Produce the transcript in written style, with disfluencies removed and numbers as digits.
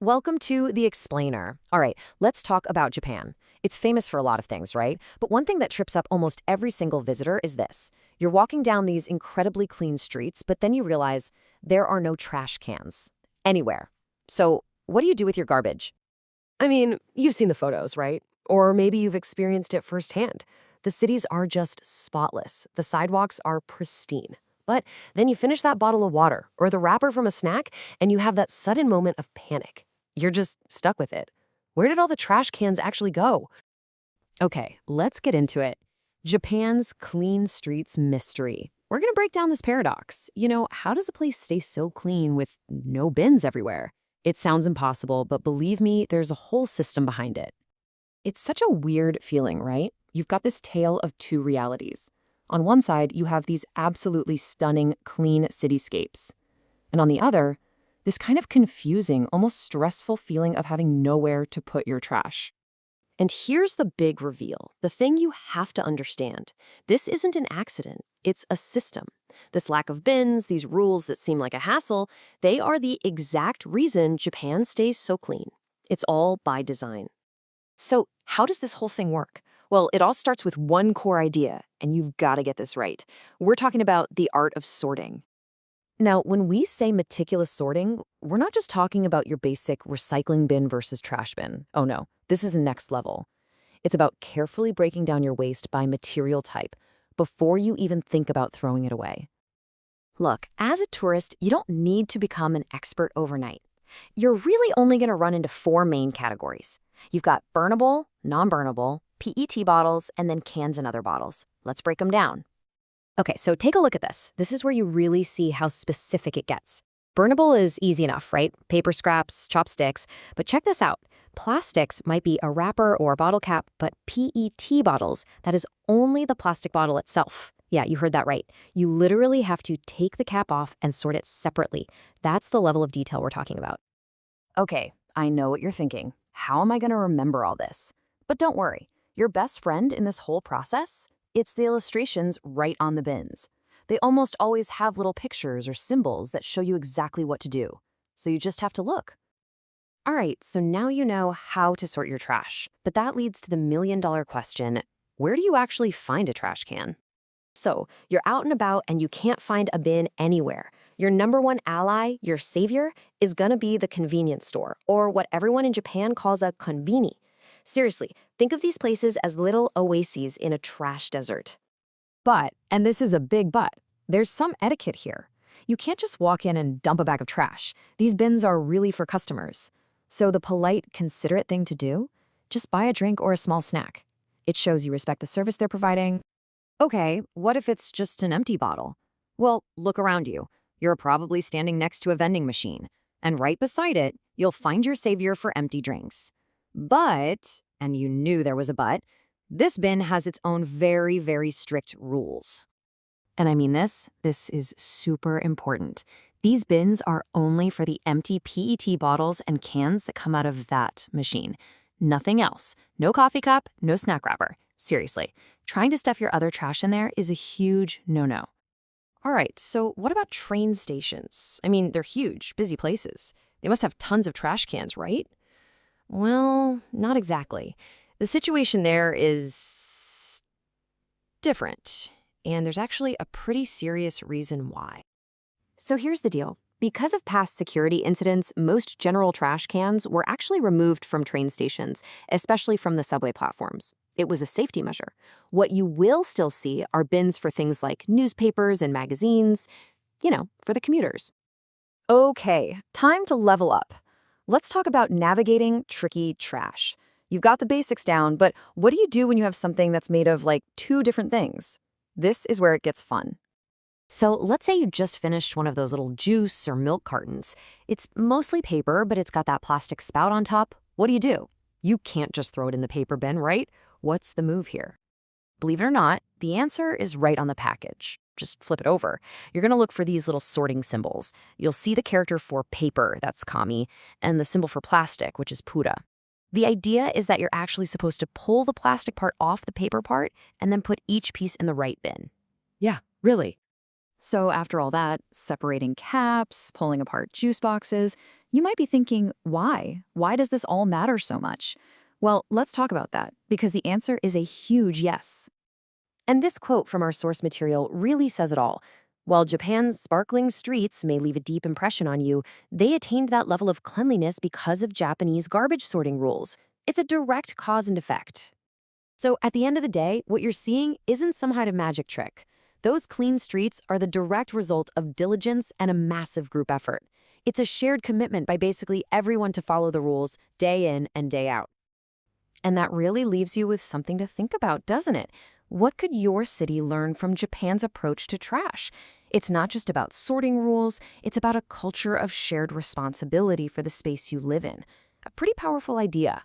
Welcome to The Explainer. All right, let's talk about Japan. It's famous for a lot of things, right? But one thing that trips up almost every single visitor is this. You're walking down these incredibly clean streets, but then you realize there are no trash cans anywhere. So, what do you do with your garbage? I mean, you've seen the photos, right? Or maybe you've experienced it firsthand. The cities are just spotless. The sidewalks are pristine. But then you finish that bottle of water or the wrapper from a snack, and you have that sudden moment of panic. You're just stuck with it. Where did all the trash cans actually go? Okay, let's get into it. Japan's clean streets mystery. We're going to break down this paradox. How does a place stay so clean with no bins everywhere? It sounds impossible, but believe me, there's a whole system behind it. It's such a weird feeling, right? You've got this tale of two realities. On one side, you have these absolutely stunning, clean cityscapes. And on the other, this kind of confusing, almost stressful feeling of having nowhere to put your trash. And here's the big reveal, the thing you have to understand. This isn't an accident, it's a system. This lack of bins, these rules that seem like a hassle, they are the exact reason Japan stays so clean. It's all by design. So, how does this whole thing work? Well, it all starts with one core idea, and you've got to get this right. We're talking about the art of sorting. Now, when we say meticulous sorting, we're not just talking about your basic recycling bin versus trash bin. Oh no, this is next level. It's about carefully breaking down your waste by material type before you even think about throwing it away. Look, as a tourist, you don't need to become an expert overnight. You're really only going to run into four main categories. You've got burnable, non-burnable, PET bottles, and then cans and other bottles. Let's break them down. Okay, so take a look at this. This is where you really see how specific it gets. Burnable is easy enough, right? Paper scraps, chopsticks. But check this out. Plastics might be a wrapper or a bottle cap, but PET bottles, that is only the plastic bottle itself. Yeah, you heard that right. You literally have to take the cap off and sort it separately. That's the level of detail we're talking about. Okay, I know what you're thinking. How am I going to remember all this? But don't worry. Your best friend in this whole process? It's the illustrations right on the bins. They almost always have little pictures or symbols that show you exactly what to do. So you just have to look. All right, so now you know how to sort your trash. But that leads to the million-dollar question, where do you actually find a trash can? So, you're out and about and you can't find a bin anywhere. Your number one ally, your savior, is gonna be the convenience store, or what everyone in Japan calls a konbini. Seriously, think of these places as little oases in a trash desert. But, and this is a big but, there's some etiquette here. You can't just walk in and dump a bag of trash. These bins are really for customers. So the polite, considerate thing to do? Just buy a drink or a small snack. It shows you respect the service they're providing. Okay, what if it's just an empty bottle? Well, look around you. You're probably standing next to a vending machine, and right beside it, you'll find your savior for empty drinks. But, and you knew there was a but, this bin has its own very, very strict rules. And I mean this is super important. These bins are only for the empty PET bottles and cans that come out of that machine. Nothing else. No coffee cup, no snack wrapper. Seriously, trying to stuff your other trash in there is a huge no-no. All right, so what about train stations? I mean, they're huge, busy places. They must have tons of trash cans, right? Well, not exactly. The situation there is different, and there's actually a pretty serious reason why. So here's the deal. Because of past security incidents, most general trash cans were actually removed from train stations, especially from the subway platforms. It was a safety measure. What you will still see are bins for things like newspapers and magazines, for the commuters. Okay, time to level up. Let's talk about navigating tricky trash. You've got the basics down, but what do you do when you have something that's made of like two different things? This is where it gets fun. So let's say you just finished one of those little juice or milk cartons. It's mostly paper, but it's got that plastic spout on top. What do? You can't just throw it in the paper bin, right? What's the move here? Believe it or not, the answer is right on the package. Just flip it over. You're going to look for these little sorting symbols. You'll see the character for paper, that's kami, and the symbol for plastic, which is pura. The idea is that you're actually supposed to pull the plastic part off the paper part and then put each piece in the right bin. Yeah, really. So after all that, separating caps, pulling apart juice boxes, you might be thinking, why? Why does this all matter so much? Well, let's talk about that, because the answer is a huge yes. And this quote from our source material really says it all. While Japan's sparkling streets may leave a deep impression on you, they attained that level of cleanliness because of Japanese garbage sorting rules. It's a direct cause and effect. So at the end of the day, what you're seeing isn't some kind of magic trick. Those clean streets are the direct result of diligence and a massive group effort. It's a shared commitment by basically everyone to follow the rules day in and day out. And that really leaves you with something to think about, doesn't it? What could your city learn from Japan's approach to trash? It's not just about sorting rules, it's about a culture of shared responsibility for the space you live in. A pretty powerful idea.